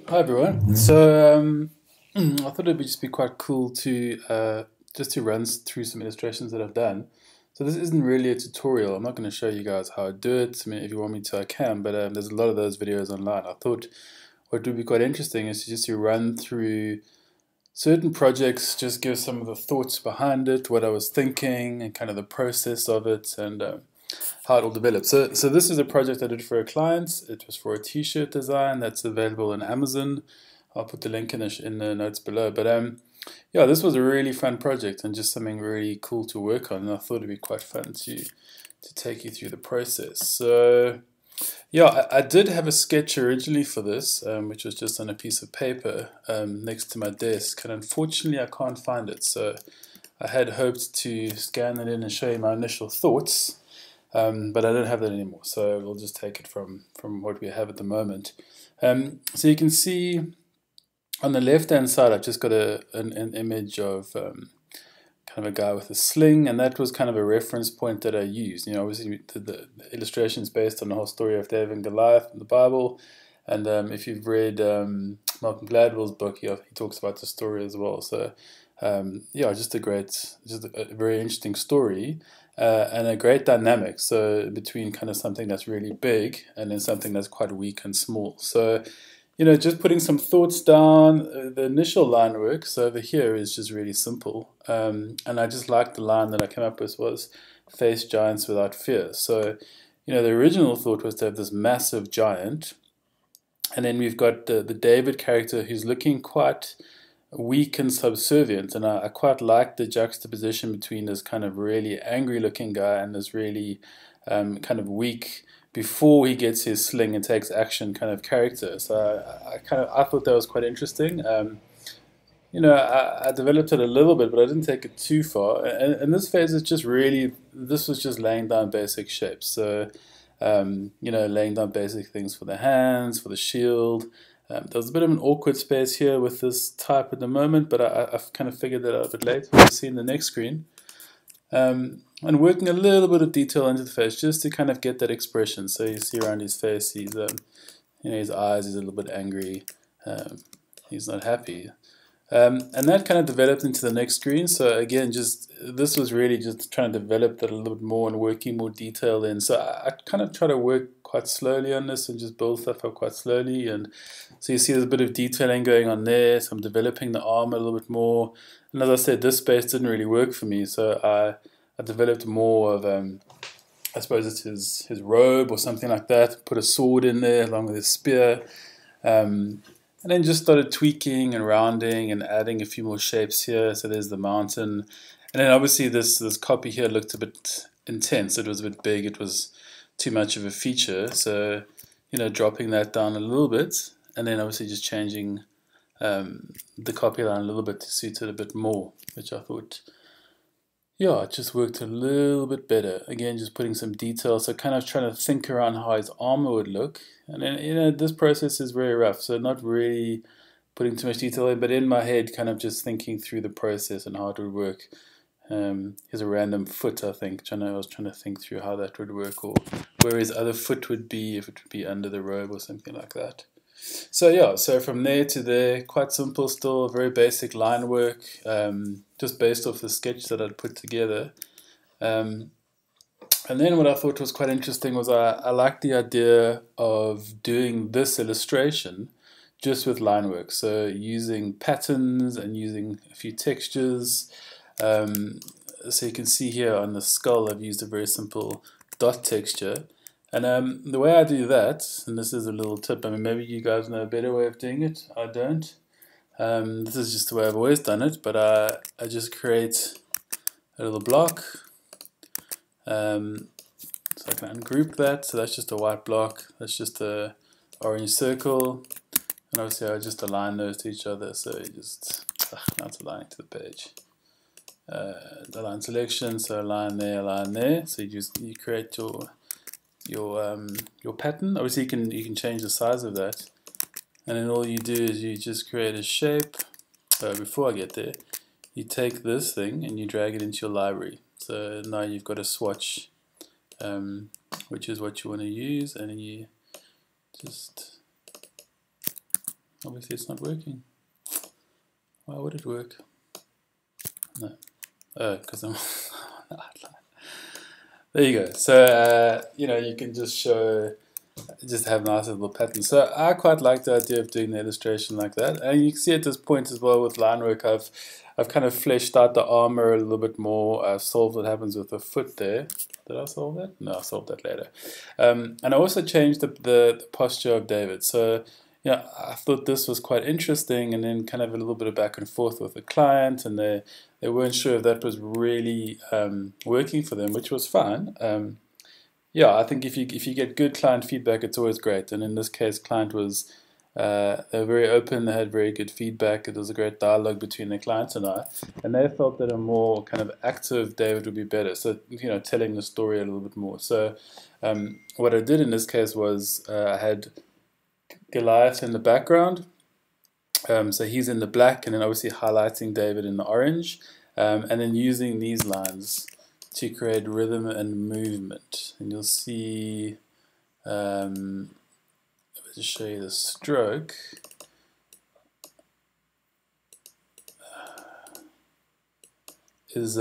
Hi everyone. So I thought it would just be quite cool to just to run through some illustrations that I've done. So this isn't really a tutorial. I'm not going to show you guys how I do it. I mean, if you want me to, I can. But there's a lot of those videos online. I thought what would be quite interesting is just to run through certain projects, just give some of the thoughts behind it, what I was thinking, and kind of the process of it, and how it all developed. So this is a project I did for a client. It was for a t-shirt design that's available on Amazon. I'll put the link in the notes below. But yeah, this was a really fun project and just something really cool to work on. And I thought it'd be quite fun to take you through the process. So yeah, I did have a sketch originally for this, which was just on a piece of paper next to my desk. And unfortunately, I can't find it. So I had hoped to scan it in and show you my initial thoughts. But I don't have that anymore, so we'll just take it from what we have at the moment. So you can see on the left-hand side, I've just got an image of kind of a guy with a sling, and that was kind of a reference point that I used. You know, obviously the illustration is based on the whole story of David and Goliath in the Bible, and if you've read Malcolm Gladwell's book, he talks about the story as well. So yeah, just a very interesting story. And a great dynamic, so between kind of something that's really big and then something that's quite weak and small. So, you know, just putting some thoughts down, the initial line work, so over here is just really simple. And I just liked the line that I came up with was, face giants without fear. So, you know, the original thought was to have this massive giant, and then we've got the David character who's looking quite weak and subservient, and I quite like the juxtaposition between this kind of really angry looking guy and this really kind of weak before he gets his sling and takes action kind of character. So I thought that was quite interesting. You know, I developed it a little bit, but I didn't take it too far. And this phase is just really, this was just laying down basic shapes. So you know, laying down basic things for the hands, for the shield. There's a bit of an awkward space here with this type at the moment, but I've kind of figured that out a bit later. We'll see in the next screen. And working a little bit of detail into the face just to kind of get that expression. So you see around his face, you know, his eyes, he's a little bit angry. He's not happy. And that kind of developed into the next screen. So again, this was really just trying to develop that a little bit more and working more detail in. So I kind of try to work quite slowly on this and just build stuff up quite slowly. And so you see there's a bit of detailing going on there. So I'm developing the arm a little bit more. And as I said, this space didn't really work for me. So I developed more of, I suppose it's his robe or something like that. Put a sword in there along with his spear. And then just started tweaking and rounding and adding a few more shapes here. So there's the mountain. And then obviously this copy here looked a bit intense. It was a bit big. It was too much of a feature. So, you know, dropping that down a little bit. And then obviously just changing the copy line a little bit to suit it a bit more, which I thought, yeah, it just worked a little bit better. Again, just putting some detail. So kind of trying to think around how his armor would look. And then, you know, this process is very rough. So not really putting too much detail in, but in my head, kind of just thinking through the process and how it would work. Here's a random foot, I think. I was trying to think through how that would work, or where his other foot would be, if it would be under the robe or something like that. So yeah, so from there to there, quite simple still, very basic line work, just based off the sketch that I'd put together. And then what I thought was quite interesting was I liked the idea of doing this illustration just with line work. So using patterns and using a few textures. So you can see here on the skull I've used a very simple dot texture. And the way I do that, and this is a little tip, I mean maybe you guys know a better way of doing it, I don't. This is just the way I've always done it, but I just create a little block. So I can ungroup that, so that's just a white block, that's just a orange circle, and obviously I just align those to each other, so you just, now it's aligning to the page. Align selection, so align there, so you create your pattern. Obviously you can change the size of that, and then all you do is you just create a shape. Before I get there, you take this thing and you drag it into your library. So now you've got a swatch, which is what you want to use, and you just Obviously it's not working. Why would it work? No. Oh, because I'm on the outline. There you go. So, you can just have nice little patterns. So I quite like the idea of doing the illustration like that. And you can see at this point as well with line work, I've kind of fleshed out the armor a little bit more. I've solved what happens with the foot there. Did I solve that? No, I'll solve that later. And I also changed the posture of David. So, I thought this was quite interesting, and then kind of a little bit of back and forth with the client, and they weren't sure if that was really working for them, which was fine. I think if you get good client feedback, it's always great. And in this case, client was they were very open. They had very good feedback. It was a great dialogue between the client and I, and they felt that a more kind of active David would be better. So telling the story a little bit more. So what I did in this case was I had Goliath in the background. So he's in the black, and then obviously highlighting David in the orange, and then using these lines to create rhythm and movement. And you'll see, if I just show you the stroke, is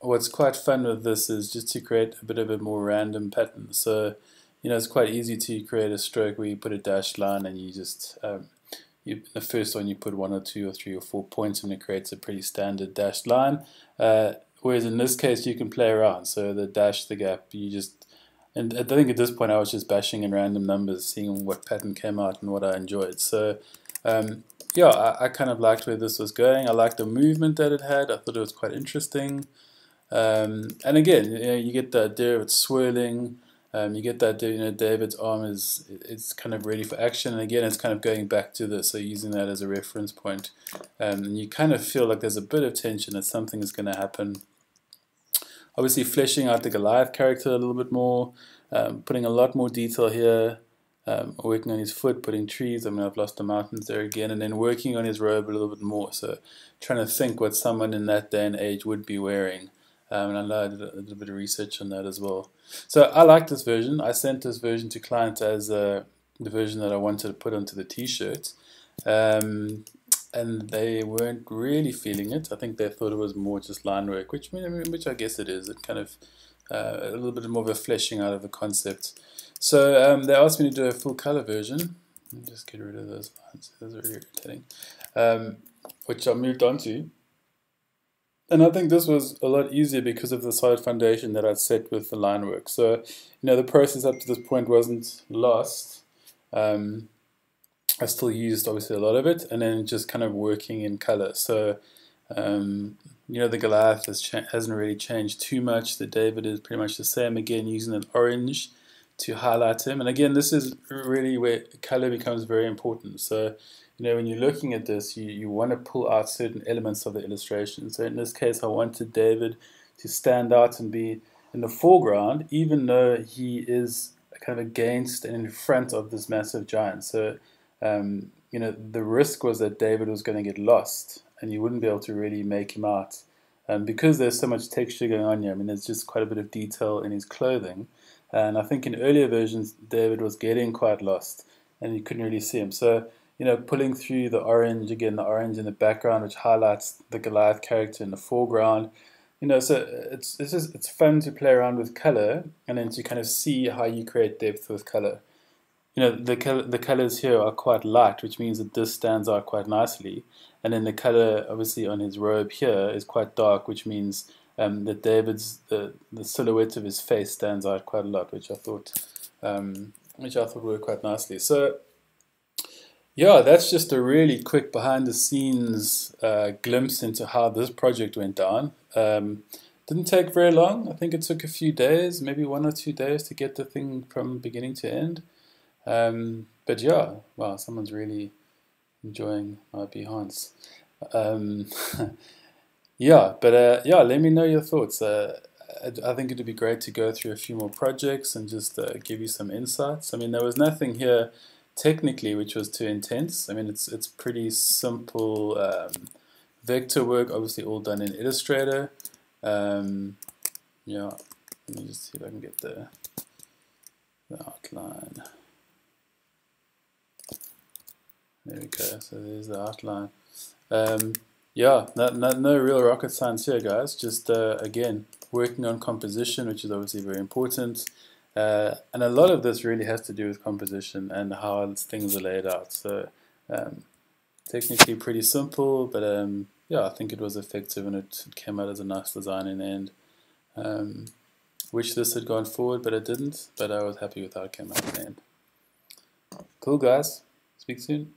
what's quite fun with this is just to create a bit of a more random pattern. So, it's quite easy to create a stroke where you put a dashed line and you just, the first one you put 1 or 2 or 3 or 4 points and it creates a pretty standard dashed line. Whereas in this case, you can play around. So the dash, the gap, and I think at this point I was just bashing in random numbers, seeing what pattern came out and what I enjoyed. So I kind of liked where this was going. I liked the movement that it had. I thought it was quite interesting. And again, you get the idea of it swirling. You get that David's arm is kind of ready for action, and again it's kind of going back to this, so using that as a reference point, and you kind of feel like there's a bit of tension that something is going to happen. Obviously fleshing out the Goliath character a little bit more, putting a lot more detail here, working on his foot, putting trees, I've lost the mountains there again, and then working on his robe a little bit more, so trying to think what someone in that day and age would be wearing. And I know I did a little bit of research on that as well. So I like this version. I sent this version to clients as the version that I wanted to put onto the t-shirt. And they weren't really feeling it. I think they thought it was more just line work, which I guess it is. It kind of a little bit more of a fleshing out of the concept. So they asked me to do a full color version. Let me just get rid of those lines. Those are really irritating. Which I moved on to. And I think this was a lot easier because of the solid foundation that I'd set with the line work. So, the process up to this point wasn't lost. I still used, obviously, a lot of it, and then just kind of working in color. So, the Goliath hasn't really changed too much. The David is pretty much the same. Again, using an orange to highlight him. And again, this is really where color becomes very important. So, when you're looking at this, you want to pull out certain elements of the illustration. So in this case, I wanted David to stand out and be in the foreground, even though he is kind of against and in front of this massive giant. So, the risk was that David was going to get lost and you wouldn't be able to really make him out. Because there's so much texture going on here, there's just quite a bit of detail in his clothing. And I think in earlier versions, David was getting quite lost and you couldn't really see him. So, pulling through the orange, again, the orange in the background, which highlights the Goliath character in the foreground. So it's fun to play around with color and then to kind of see how you create depth with color. The colors here are quite light, which means that this stands out quite nicely. And then the color, obviously, on his robe here is quite dark, which means that David's the silhouette of his face stands out quite a lot, which I thought worked quite nicely. So. Yeah, that's just a really quick behind-the-scenes glimpse into how this project went down. Didn't take very long. I think it took a few days, maybe 1 or 2 days to get the thing from beginning to end. But yeah, wow, someone's really enjoying my behance. Let me know your thoughts. I think it would be great to go through a few more projects and just give you some insights. There was nothing here technically which was too intense. It's pretty simple vector work, obviously all done in Illustrator. Let me just see if I can get the outline. There There we go. So there's the outline. Yeah, no real rocket science here, guys. Just again, working on composition, which is obviously very important. And a lot of this really has to do with composition and how things are laid out. So technically pretty simple, but yeah, I think it was effective and it came out as a nice design in the end. Wish this had gone forward, but it didn't. But I was happy with how it came out in the end. Cool, guys. Speak soon.